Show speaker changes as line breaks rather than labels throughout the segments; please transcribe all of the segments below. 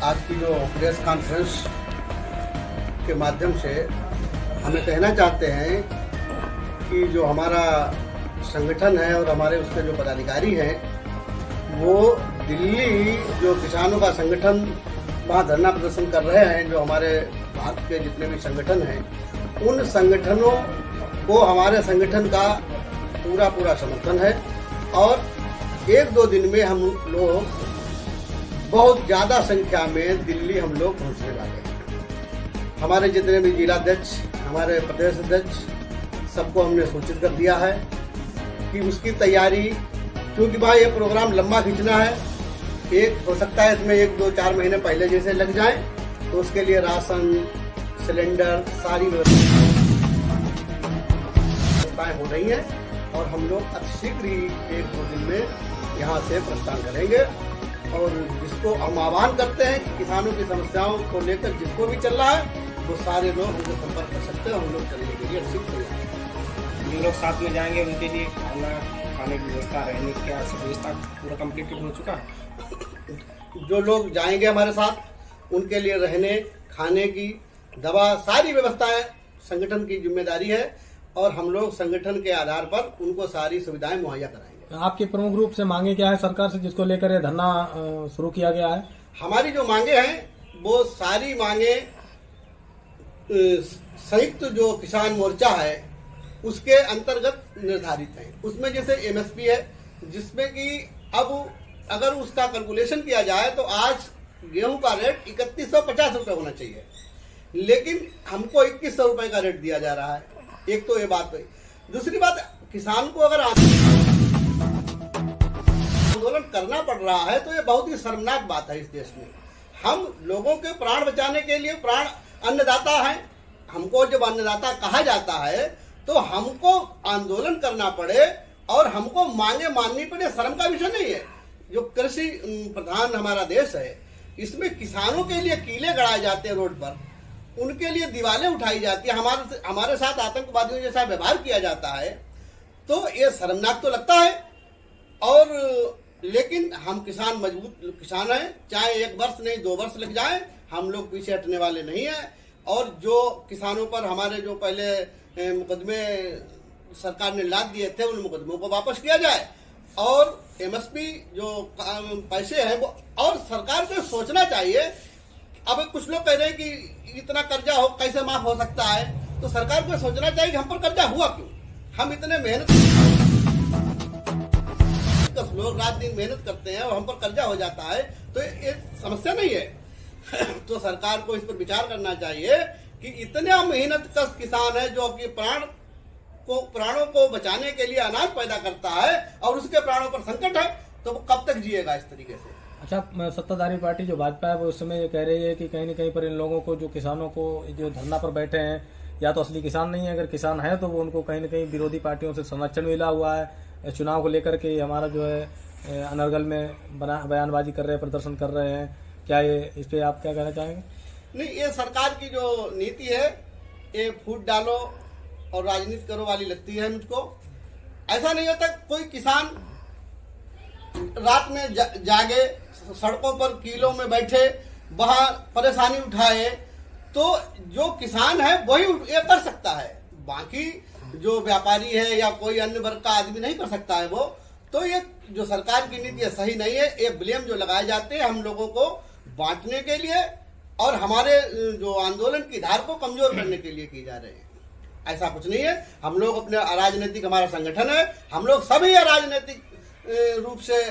आज की जो प्रेस कॉन्फ्रेंस के माध्यम से हमें कहना चाहते हैं कि जो हमारा संगठन है और हमारे उसके जो पदाधिकारी हैं वो दिल्ली जो किसानों का संगठन वहाँ धरना प्रदर्शन कर रहे हैं, जो हमारे भारत के जितने भी संगठन हैं उन संगठनों को हमारे संगठन का पूरा समर्थन है और 1-2 दिन में हम लोग बहुत ज्यादा संख्या में दिल्ली हम लोग पहुंचने वाले हैं। हमारे जितने भी जिलाध्यक्ष, हमारे प्रदेश अध्यक्ष, सबको हमने सूचित कर दिया है कि उसकी तैयारी, क्योंकि भाई ये प्रोग्राम लंबा खींचना है, एक हो सकता है इसमें 1-2-4 महीने पहले जैसे लग जाए, तो उसके लिए राशन, सिलेंडर, सारी व्यवस्थाएं हो रही हैं और हम लोग अतिशीघ्र ही 1-2 दिन में यहाँ से प्रस्थान करेंगे। और जिसको हम आह्वान करते हैं कि किसानों की समस्याओं को लेकर जिसको भी चल रहा है वो सारे लोग हमसे संपर्क कर सकते हैं, हम लोग चलने के लिए अच्छी तैयार हैं।
जिन लोग साथ में जाएंगे उनके लिए खाने की व्यवस्था, रहने की व्यवस्था पूरा कम्प्लीट हो चुका है।
जो लोग जाएंगे हमारे साथ उनके लिए रहने, खाने की, दवा, सारी व्यवस्थाएं संगठन की जिम्मेदारी है और हम लोग संगठन के आधार पर उनको सारी सुविधाएं मुहैया कराएंगे।
आपकी प्रमुख रूप से मांगे क्या है सरकार से, जिसको लेकर ये धरना शुरू किया गया है?
हमारी जो मांगे हैं वो सारी मांगे संयुक्त जो किसान मोर्चा है उसके अंतर्गत निर्धारित है। उसमें जैसे एमएसपी है, जिसमें कि अब अगर उसका कैलकुलेशन किया जाए तो आज गेहूं का रेट 3150 रुपये होना चाहिए, लेकिन हमको 2100 रुपये का रेट दिया जा रहा है। एक तो ये बात हुई। दूसरी बात, किसान को अगर आंदोलन करना पड़ रहा है तो ये बहुत ही शर्मनाक बात है इस देश में। हम लोगों के प्राण बचाने के लिए, प्राण अन्नदाता है, हमको जब अन्नदाता कहा जाता है तो हमको आंदोलन करना पड़े और हमको मांगे माननी पड़े, शर्म का विषय नहीं है। जो कृषि प्रधान हमारा देश है, इसमें किसानों के लिए कीले गड़ाए जाते हैं रोड पर, उनके लिए दीवारें उठाई जाती है, हमारे साथ आतंकवादियों जैसा व्यवहार किया जाता है, तो ये शर्मनाक तो लगता है। और लेकिन हम किसान मजबूत किसान हैं, चाहे 1 वर्ष नहीं 2 वर्ष लग जाए, हम लोग पीछे हटने वाले नहीं हैं। और जो किसानों पर हमारे जो पहले मुकदमे सरकार ने लाद दिए थे उन मुकदमों को वापस किया जाए और एमएसपी जो पैसे हैं वो, और सरकार को सोचना चाहिए। अब कुछ लोग कह रहे हैं कि इतना कर्जा हो कैसे माफ हो सकता है, तो सरकार को सोचना चाहिए कि हम पर कर्जा हुआ क्यों। हम इतने मेहनत, लोग रात दिन मेहनत करते हैं और हम पर कर्जा हो जाता है, तो ये समस्या नहीं है। तो सरकार को इस पर विचार करना चाहिए कि इतना मेहनत कश किसान है जो अपने प्राणों को बचाने के लिए अनाज पैदा करता है और उसके प्राणों पर संकट है, तो वो कब तक जिएगा इस तरीके से।
अच्छा, सत्ताधारी पार्टी जो भाजपा है वो उस समय ये कह रही है कि कहीं न कहीं पर इन लोगों को, जो किसानों को जो धरना पर बैठे हैं, या तो असली किसान नहीं है, अगर किसान है तो वो उनको कहीं न कहीं विरोधी पार्टियों से संरक्षण मिला हुआ है चुनाव को लेकर के। हमारा जो है अनर्गल में बयानबाजी कर रहे हैं, प्रदर्शन कर रहे हैं, क्या ये इस पे आप क्या कहना चाहेंगे?
नहीं, ये सरकार की जो नीति है ये फूट डालो और राजनीति करो वाली लगती है मुझको। ऐसा नहीं होता कोई किसान रात में जागे, सड़कों पर कीलों में बैठे, वहां परेशानी उठाए, तो जो किसान है वही ये कर सकता है, बाकी जो व्यापारी है या कोई अन्य वर्ग का आदमी नहीं कर सकता है वो। तो ये जो सरकार की नीति है सही नहीं है। ये ब्लेम जो लगाए जाते हैं हम लोगों को बांटने के लिए और हमारे जो आंदोलन की धार को कमजोर करने के लिए किए जा रहे हैं, ऐसा कुछ नहीं है। हम लोग अपने अराजनीतिक, हमारा संगठन है, हम लोग सभी अराजनीतिक रूप से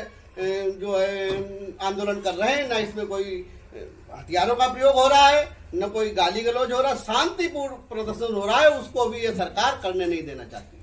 जो है आंदोलन कर रहे हैं। न इसमें कोई हथियारों का प्रयोग हो रहा है, न कोई गाली गलौज हो रहा है, शांतिपूर्ण प्रदर्शन हो रहा है, उसको भी ये सरकार करने नहीं देना चाहती।